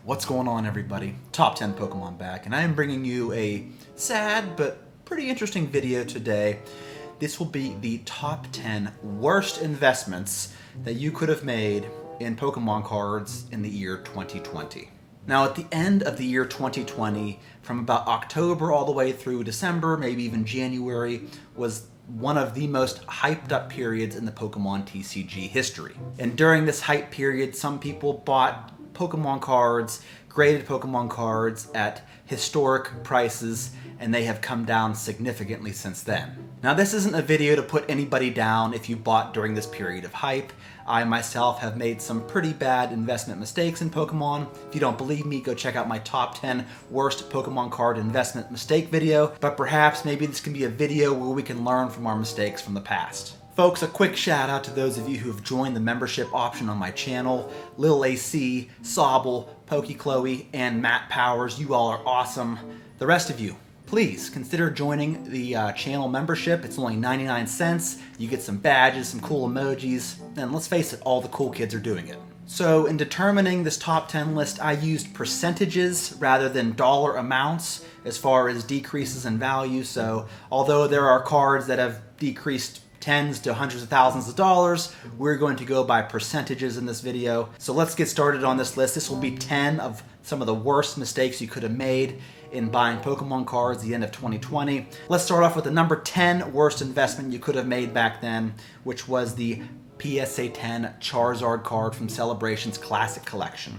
What's going on, everybody? Top 10 Pokemon back, and I am bringing you a sad but pretty interesting video today. This will be the top 10 worst investments that you could have made in Pokemon cards in the year 2020. Now, at the end of the year 2020, from about October all the way through December, maybe even January, was one of the most hyped up periods in the Pokemon TCG history. And during this hype period, some people bought Pokemon cards, graded Pokemon cards at historic prices, and they have come down significantly since then. Now, this isn't a video to put anybody down if you bought during this period of hype. I myself have made some pretty bad investment mistakes in Pokemon. If you don't believe me, go check out my top 10 worst Pokemon card investment mistake video, but perhaps maybe this can be a video where we can learn from our mistakes from the past. Folks, a quick shout out to those of you who have joined the membership option on my channel. Lil AC, Sobble, PokeChloe, and Matt Powers, you all are awesome. The rest of you, please consider joining the channel membership. It's only 99 cents. You get some badges, some cool emojis, and let's face it, all the cool kids are doing it. So in determining this top 10 list, I used percentages rather than dollar amounts as far as decreases in value. So although there are cards that have decreased tens to hundreds of thousands of dollars, we're going to go by percentages in this video. So let's get started on this list. This will be 10 of some of the worst mistakes you could have made in buying Pokemon cards at the end of 2020. Let's start off with the number 10 worst investment you could have made back then, which was the PSA 10 Charizard card from Celebration's Classic Collection.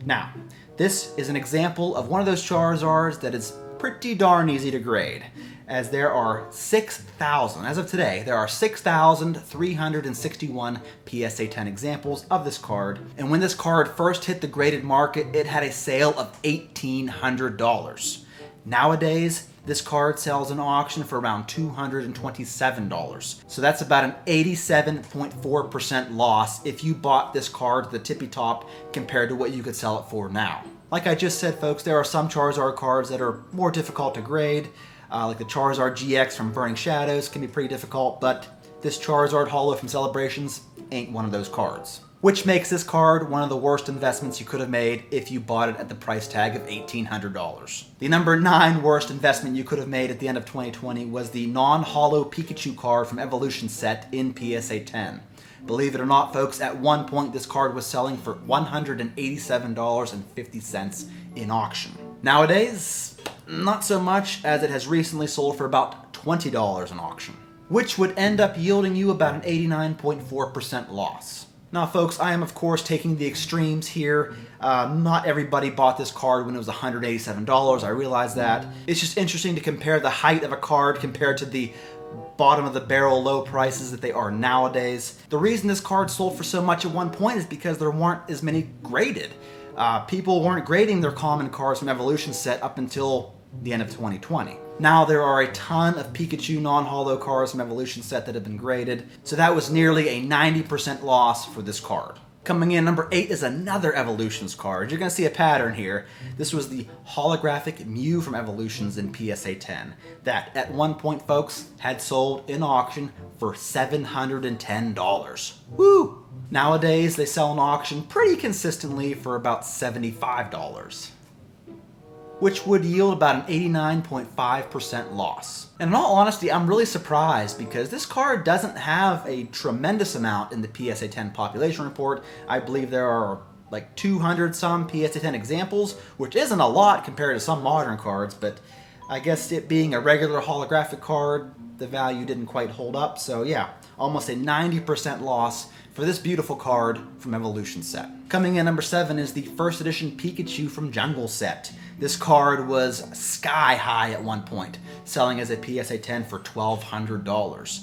Now, this is an example of one of those Charizards that is pretty darn easy to grade, as there are 6,000, as of today, there are 6,361 PSA 10 examples of this card. And when this card first hit the graded market, it had a sale of $1,800. Nowadays, this card sells in auction for around $227. So that's about an 87.4% loss if you bought this card at the tippy top compared to what you could sell it for now. Like I just said, folks, there are some Charizard cards that are more difficult to grade. Like the Charizard GX from Burning Shadows can be pretty difficult, but this Charizard Holo from Celebrations ain't one of those cards. Which makes this card one of the worst investments you could have made if you bought it at the price tag of $1,800. The number 9 worst investment you could have made at the end of 2020 was the non-holo Pikachu card from Evolution set in PSA 10. Believe it or not, folks, at one point this card was selling for $187.50 in auction. Nowadays, not so much, as it has recently sold for about $20 in auction, which would end up yielding you about an 89.4% loss. Now, folks, I am of course taking the extremes here. Not everybody bought this card when it was $187, I realize that. It's just interesting to compare the height of a card compared to the bottom of the barrel low prices that they are nowadays. The reason this card sold for so much at one point is because there weren't as many graded. People weren't grading their common cards from Evolution set up until the end of 2020. Now there are a ton of Pikachu non-holo cards from Evolution set that have been graded, so that was nearly a 90% loss for this card. Coming in number 8 is another Evolutions card. You're going to see a pattern here. This was the holographic Mew from Evolutions in PSA 10 that at one point, folks, had sold in auction for $710. Woo! Nowadays, they sell in auction pretty consistently for about $75, which would yield about an 89.5% loss. And in all honesty, I'm really surprised because this card doesn't have a tremendous amount in the PSA 10 population report. I believe there are like 200 some PSA 10 examples, which isn't a lot compared to some modern cards, but I guess it being a regular holographic card, the value didn't quite hold up. So yeah, almost a 90% loss for this beautiful card from Evolution set. Coming in number 7 is the first edition Pikachu from Jungle set. This card was sky high at one point, selling as a PSA 10 for $1,200.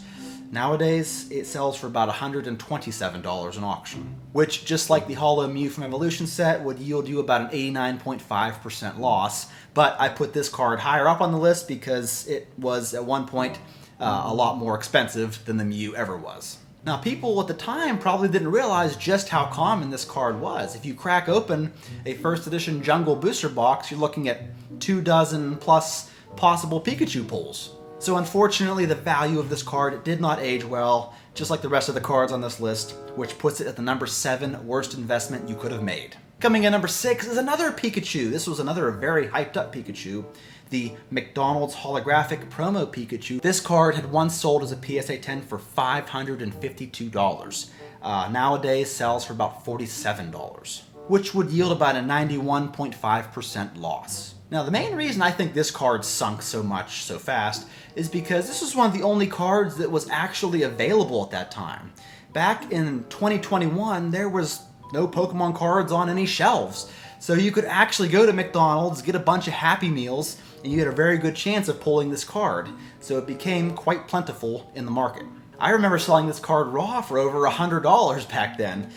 Nowadays, it sells for about $127 in auction, which, just like the Holo Mew from Evolution set, would yield you about an 89.5% loss. But I put this card higher up on the list because it was at one point a lot more expensive than the Mew ever was. Now, people at the time probably didn't realize just how common this card was. If you crack open a first edition Jungle booster box, you're looking at 24 plus possible Pikachu pulls. So unfortunately, the value of this card did not age well, just like the rest of the cards on this list, which puts it at the number 7 worst investment you could have made. Coming in number 6 is another Pikachu. This was another very hyped up Pikachu. The McDonald's holographic promo Pikachu. This card had once sold as a PSA 10 for $552. Nowadays sells for about $47, which would yield about a 91.5% loss. Now, the main reason I think this card sunk so much so fast is because this was one of the only cards that was actually available at that time. Back in 2021, there was no Pokemon cards on any shelves. So you could actually go to McDonald's, get a bunch of Happy Meals, and you had a very good chance of pulling this card. So it became quite plentiful in the market. I remember selling this card raw for over $100 back then,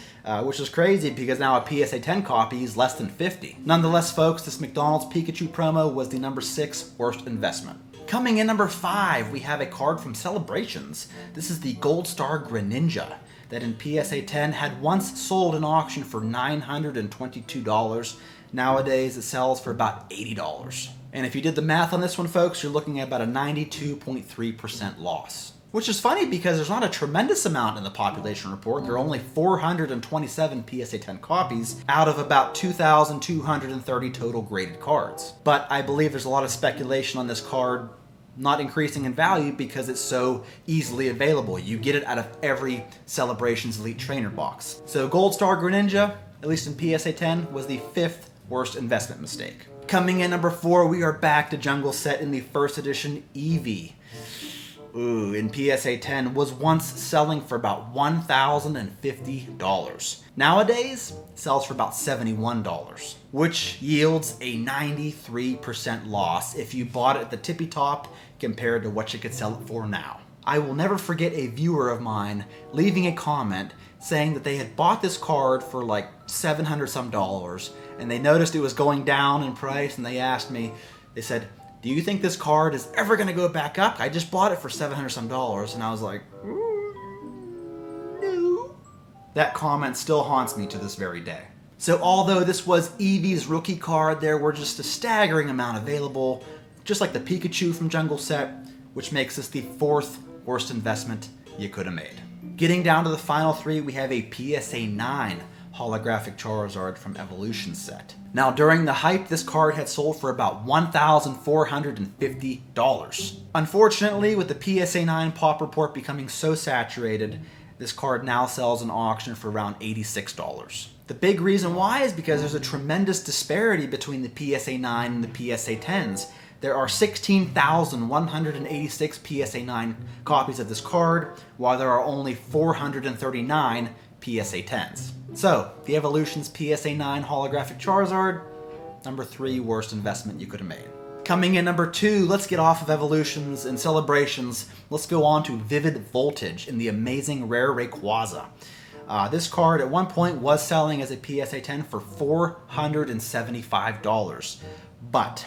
which is crazy because now a PSA 10 copy is less than $50. Nonetheless, folks, this McDonald's Pikachu promo was the number 6 worst investment. Coming in number 5, we have a card from Celebrations. This is the Gold Star Greninja that in PSA 10 had once sold in auction for $922. Nowadays, it sells for about $80. And if you did the math on this one, folks, you're looking at about a 92.3% loss. Which is funny because there's not a tremendous amount in the population report. There are only 427 PSA 10 copies out of about 2,230 total graded cards. But I believe there's a lot of speculation on this card not increasing in value because it's so easily available. You get it out of every Celebrations Elite Trainer box. So Gold Star Greninja, at least in PSA 10, was the 5th worst investment mistake. Coming in number 4, we are back to Jungle Set in the first edition Eevee. Ooh, in PSA 10 was once selling for about $1,050. Nowadays, it sells for about $71, which yields a 93% loss if you bought it at the tippy top compared to what you could sell it for now. I will never forget a viewer of mine leaving a comment saying that they had bought this card for like $700 some, and they noticed it was going down in price, and they asked me, they said, "Do you think this card is ever going to go back up? I just bought it for $700 some," and I was like, no. That comment still haunts me to this very day. So although this was Eevee's rookie card, there were just a staggering amount available, just like the Pikachu from Jungle Set, which makes this the 4th worst investment you could have made. Getting down to the final 3, we have a PSA 9 holographic Charizard from Evolution Set. Now, during the hype, this card had sold for about $1,450. Unfortunately, with the PSA 9 pop report becoming so saturated, this card now sells in auction for around $86. The big reason why is because there's a tremendous disparity between the PSA 9 and the PSA 10s. There are 16,186 PSA 9 copies of this card, while there are only 439 PSA 10s. So, the Evolution's PSA 9 holographic Charizard, number 3 worst investment you could have made. Coming in number 2, let's get off of Evolutions and Celebrations. Let's go on to Vivid Voltage in the amazing rare Rayquaza. This card at one point was selling as a PSA 10 for $475. But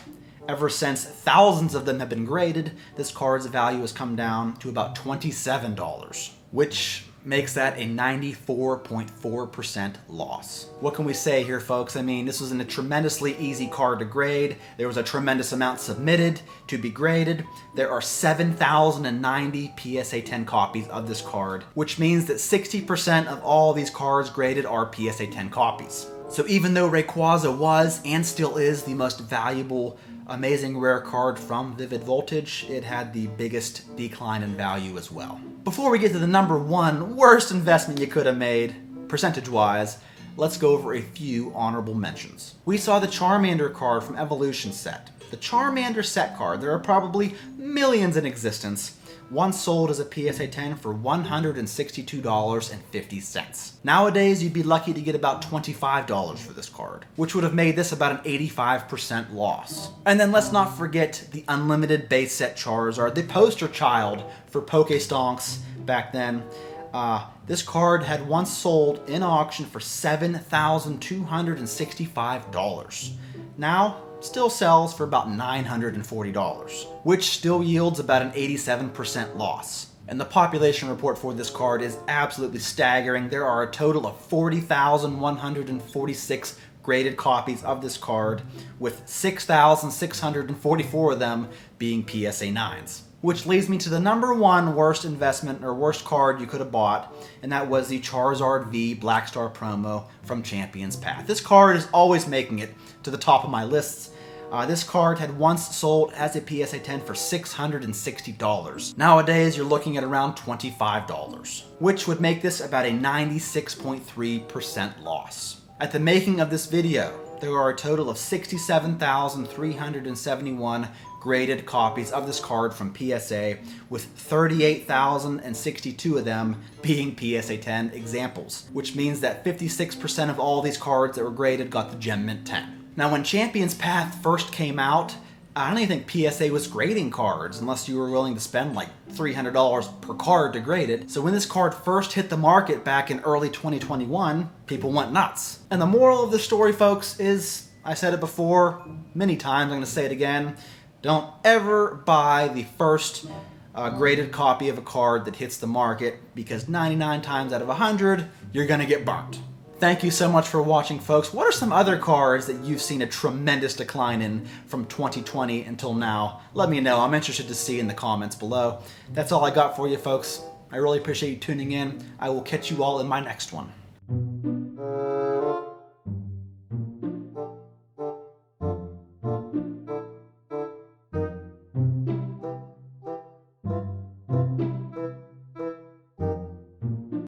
ever since thousands of them have been graded, this card's value has come down to about $27, which makes that a 94.4% loss. What can we say here, folks? I mean, this was a tremendously easy card to grade. There was a tremendous amount submitted to be graded. There are 7,090 PSA 10 copies of this card, which means that 60% of all these cards graded are PSA 10 copies. So even though Rayquaza was and still is the most valuable amazing rare card from Vivid Voltage, it had the biggest decline in value as well. Before we get to the number 1 worst investment you could have made, percentage-wise, let's go over a few honorable mentions. We saw the Charmander card from Evolution Set. The Charmander set card, there are probably millions in existence, once sold as a PSA 10 for $162.50. Nowadays, you'd be lucky to get about $25 for this card, which would have made this about an 85% loss. And then let's not forget the unlimited base set Charizard, the poster child for Pokestonks back then. This card had once sold in auction for $7,265. Now, still sells for about $940, which still yields about an 87% loss. And the population report for this card is absolutely staggering. There are a total of 40,146 graded copies of this card, with 6,644 of them being PSA 9s. Which leads me to the number one worst investment or worst card you could have bought, and that was the Charizard V Black Star promo from Champions Path. This card is always making it to the top of my lists. This card had once sold as a PSA 10 for $660. Nowadays, you're looking at around $25, which would make this about a 96.3% loss. At the making of this video, there are a total of 67,371 graded copies of this card from PSA, with 38,062 of them being PSA 10 examples, which means that 56% of all these cards that were graded got the Gem Mint 10. Now, when Champions Path first came out, I don't even think PSA was grading cards unless you were willing to spend like $300 per card to grade it. So when this card first hit the market back in early 2021, people went nuts. And the moral of the story, folks, is, I said it before many times, I'm going to say it again, don't ever buy the first graded copy of a card that hits the market, because 99 times out of 100, you're going to get burnt. Thank you so much for watching, folks. What are some other cards that you've seen a tremendous decline in from 2020 until now? Let me know. I'm interested to see in the comments below. That's all I got for you, folks. I really appreciate you tuning in. I will catch you all in my next one.